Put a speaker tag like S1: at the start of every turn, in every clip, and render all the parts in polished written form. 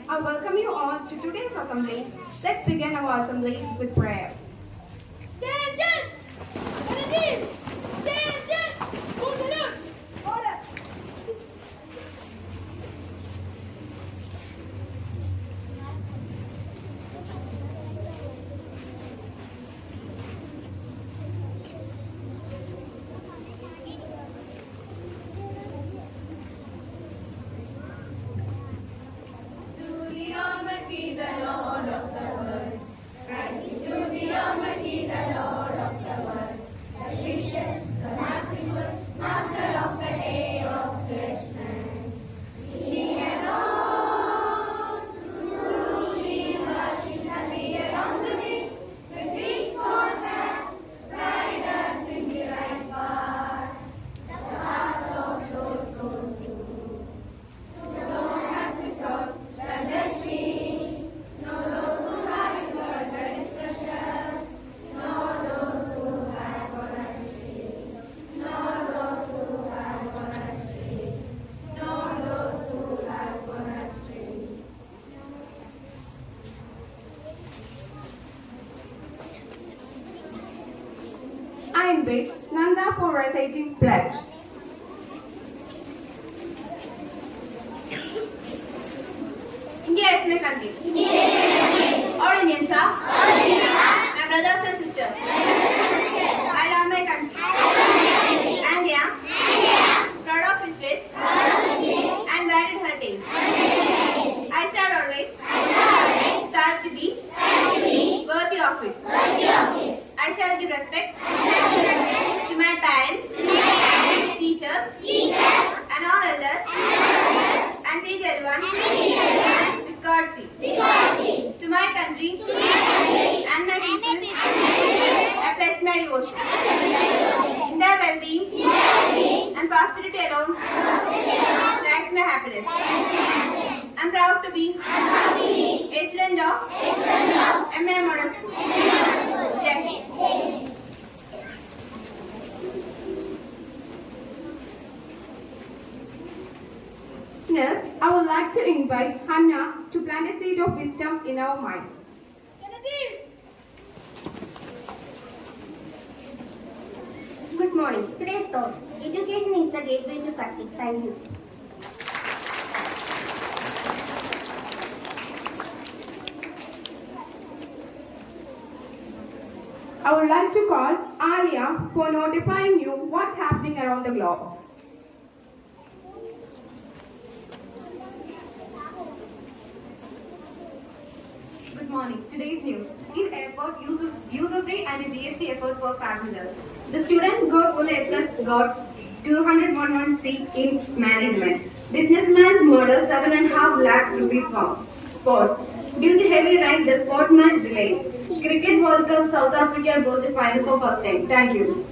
S1: I welcome you all to today's assembly. Let's begin our assembly with prayer.
S2: Attention! Attention! Attention! Order! Order!
S3: To the Almighty, the Lord of the worlds, rising to the Almighty, the Lord of the worlds, the gracious, the merciful, Master of the day of judgment. He alone, truly worship and be around to me, beseech for that, guide us in the right path, the path of those who the Lord has bestowed the blessings, nor those who have incurred the displeasure, nor those who have gone astray, nor those who have gone astray, nor those who have gone astray.
S1: I invite Nanda for reciting pledge. India is my country. All Indians are my brothers and sisters. I love my country. And am proud of its rich and varied heritage. I shall always strive to be worthy of it. I shall give respect to my parents, teachers, and all elders, and treat everyone with courtesy. To my country and my people, I pledge my devotion. In their well-being and prosperity alone lies my happiness. I am proud to be a student of M.A.M Model School. Jai. Next, I would like to invite Hannah to plant a seed of wisdom in our minds.
S4: Good morning. Today's thought. Education is the gateway to success. Thank you.
S1: I would like to call Alia for notifying you what's happening around the globe.
S5: Good morning. Today's news. In airport, user-free and GST airport for passengers. The students got full A plus got 211 seats in management. Businessman's murder 7.5 lakhs rupees from sports. Due to heavy rain, the sports match delayed. Cricket World Cup, South Africa goes to final for first time. Thank you.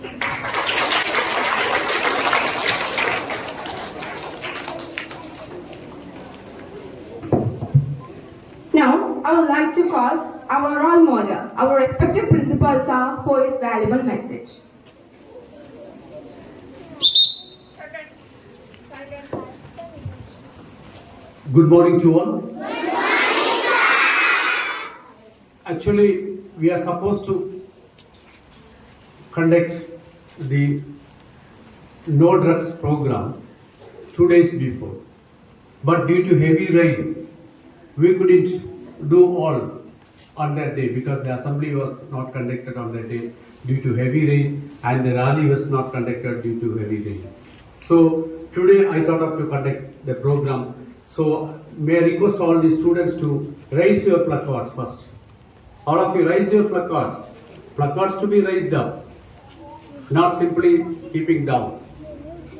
S1: Now, I would like to call our role model, our respected principal sir, for his valuable message.
S6: Good morning to all. Actually, we are supposed to conduct the no drugs program 2 days before. But due to heavy rain, we couldn't do all on that day because the assembly was not conducted on that day due to heavy rain and the rally was not conducted due to heavy rain. So today I thought of to conduct the program. So may I request all the students to raise your placards first. All of you raise your placards. Placards to be raised up, not simply keeping down.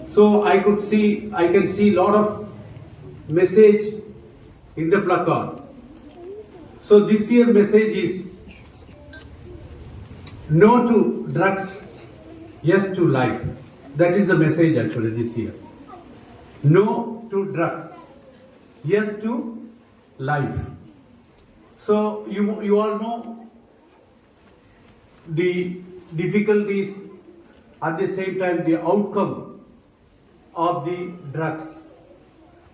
S6: So I can see lot of message in the placard. So this year message is no to drugs, yes to life. That is the message actually this year. No to drugs, yes to life. So you all know the difficulties, at the same time the outcome of the drugs.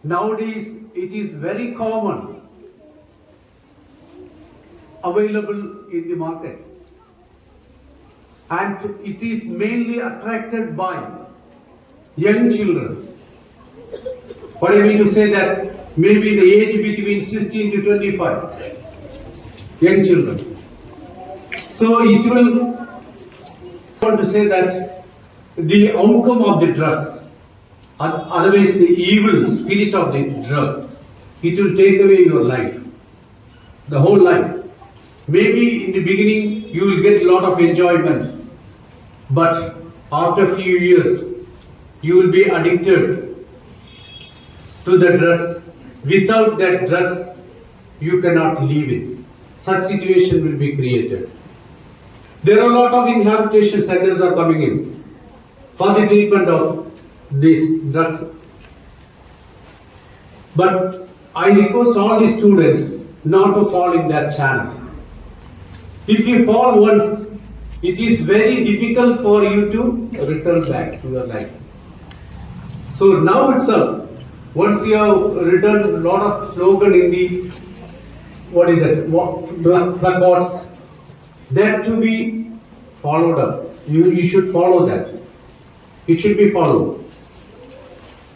S6: Nowadays it is very common available in the market. And it is mainly attracted by young children. What I mean to say that maybe the age between 16 to 25, young children. So it will want to say that the outcome of the drugs, otherwise the evil spirit of the drug, it will take away your life, the whole life. Maybe in the beginning you will get a lot of enjoyment, but after a few years you will be addicted to the drugs. Without that drugs you cannot live it. Such situation will be created. There are a lot of rehabilitation centers are coming in for the treatment of these drugs. But I request all the students not to fall in that channel. If you fall once, it is very difficult for you to return back to your life. So now itself, once you have written a lot of slogan in the, placards, that to be followed up. You should follow that. It should be followed.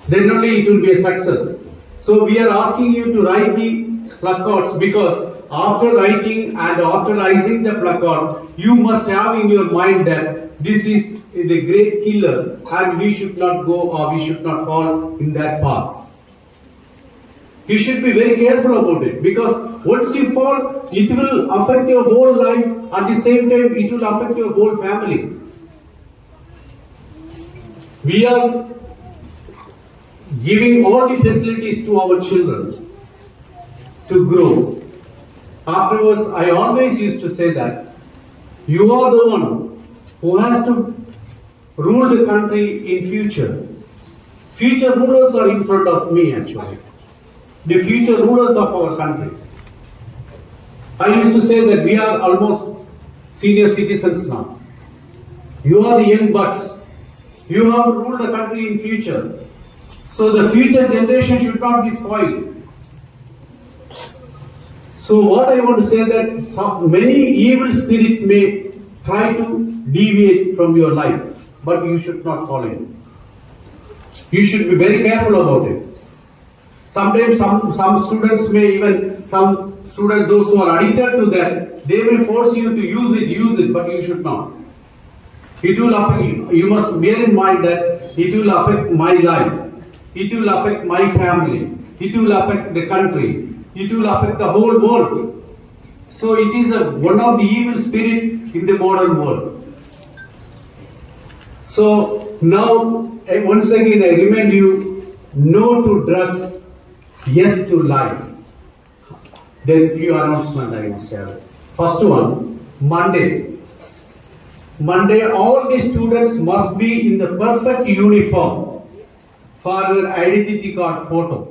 S6: Then only it will be a success. So we are asking you to write the placards, because after writing and authorizing the placard, you must have in your mind that this is the great killer and we should not go or we should not fall in that path. You should be very careful about it, because once you fall, it will affect your whole life. At the same time, it will affect your whole family. We are giving all the facilities to our children to grow. Afterwards, I always used to say that you are the one who has to rule the country in future. Future rulers are in front of me actually. The future rulers of our country. I used to say that we are almost senior citizens now. You are the young buds. You have to rule the country in future. So the future generation should not be spoiled. So what I want to say that many evil spirits may try to deviate from your life, but you should not follow it. You should be very careful about it. Sometimes some students may even, some students, those who are addicted to that, they may force you to use it, but you should not. It will affect you. You must bear in mind that it will affect my life. It will affect my family. It will affect the country. It will affect the whole world. So it is one of the evil spirit in the modern world. So now, once again, I remind you, no to drugs, yes to life. Then few announcements I must have. First one, Monday. Monday, all the students must be in the perfect uniform for their identity card photo.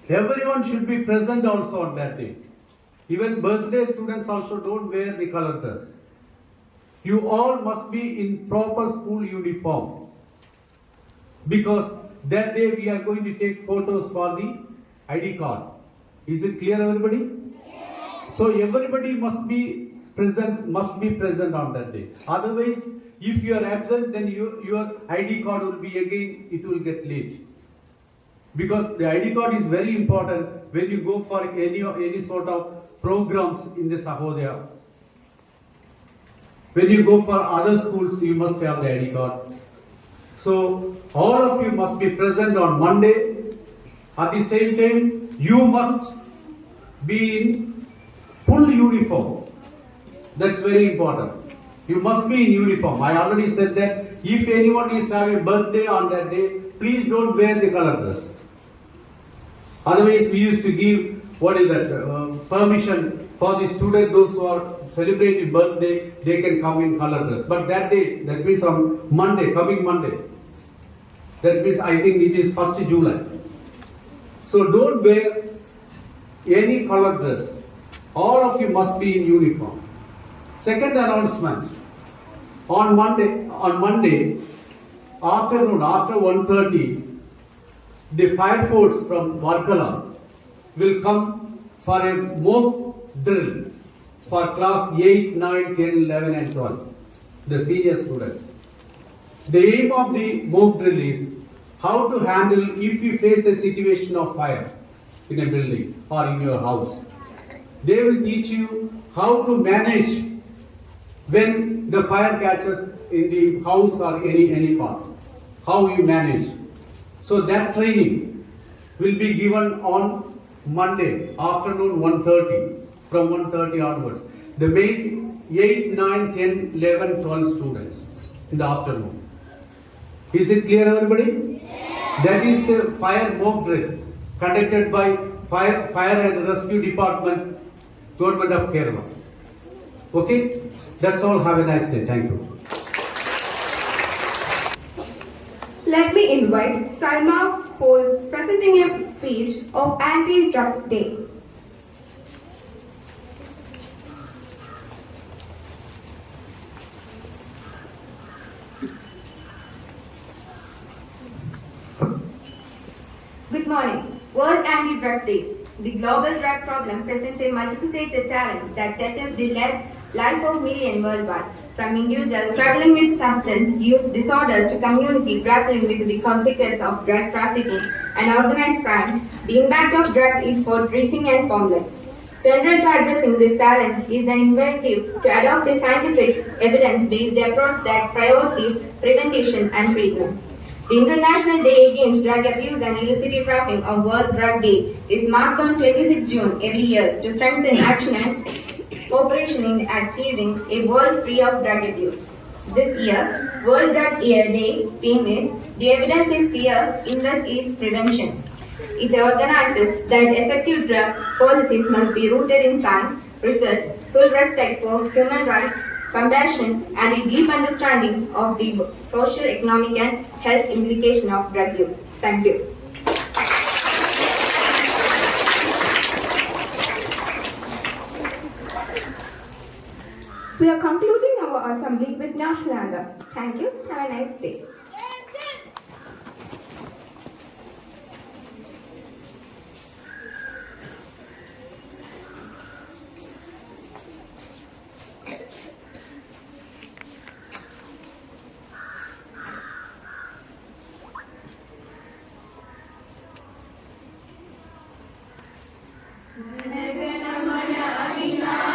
S6: Everyone should be present also on that day. Even birthday students also don't wear the color dress. You all must be in proper school uniform, because that day we are going to take photos for the ID card. Is it clear, everybody? Yes. So everybody must be present on that day. Otherwise, if you are absent, then your ID card will be again, it will get late. Because the ID card is very important when you go for any sort of programs in the Sahodaya. When you go for other schools, you must have the ID card. So all of you must be present on Monday. At the same time, you must be in full uniform. That's very important. You must be in uniform. I already said that if anyone is having a birthday on that day, please don't wear the color dress. Otherwise, we used to give, permission for the students, those who are celebrating birthday, they can come in color dress. But that day, that means on Monday, coming Monday, that means I think it is 1st July. So don't wear any color dress. All of you must be in uniform. Second announcement, on Monday afternoon, after 1:30, the fire force from Varkala will come for a mock drill for class 8, 9, 10, 11 and 12, the senior students. The aim of the mock drill is how to handle if you face a situation of fire in a building or in your house. They will teach you how to manage when the fire catches in the house or any part, how you manage. So that training will be given on Monday afternoon 1:30, from 1:30 onwards. The main 8, 9, 10, 11, 12 students in the afternoon. Is it clear, everybody? That is the fire mock drill conducted by Fire and Rescue Department, Government of Kerala. Okay? That's all. Have a nice day. Thank you.
S5: Let me invite Salma for presenting a speech of Anti-Drugs Day. Good morning. World Anti-Drugs Day. The global drug problem presents a multifaceted challenge that touches the life of millions worldwide, from individuals struggling with substance use disorders to community grappling with the consequences of drug trafficking and organized crime. The impact of drugs is far-reaching and complex. Central to addressing this challenge is the imperative to adopt a scientific, evidence-based approach that prioritizes prevention and treatment. The International Day Against Drug Abuse and Illicit Trafficking, or World Drug Day, is marked on 26 June every year to strengthen action and cooperation in achieving a world free of drug abuse. This year, World Drug Day theme is "The evidence is clear, invest is prevention." It organizes that effective drug policies must be rooted in science, research, full respect for human rights, compassion, and a deep understanding of the social, economic, and health implications of drug use. Thank you.
S2: We are concluding our assembly with national anthem. Thank you. Have a nice day.
S3: Jana Gana Mana अधिनायक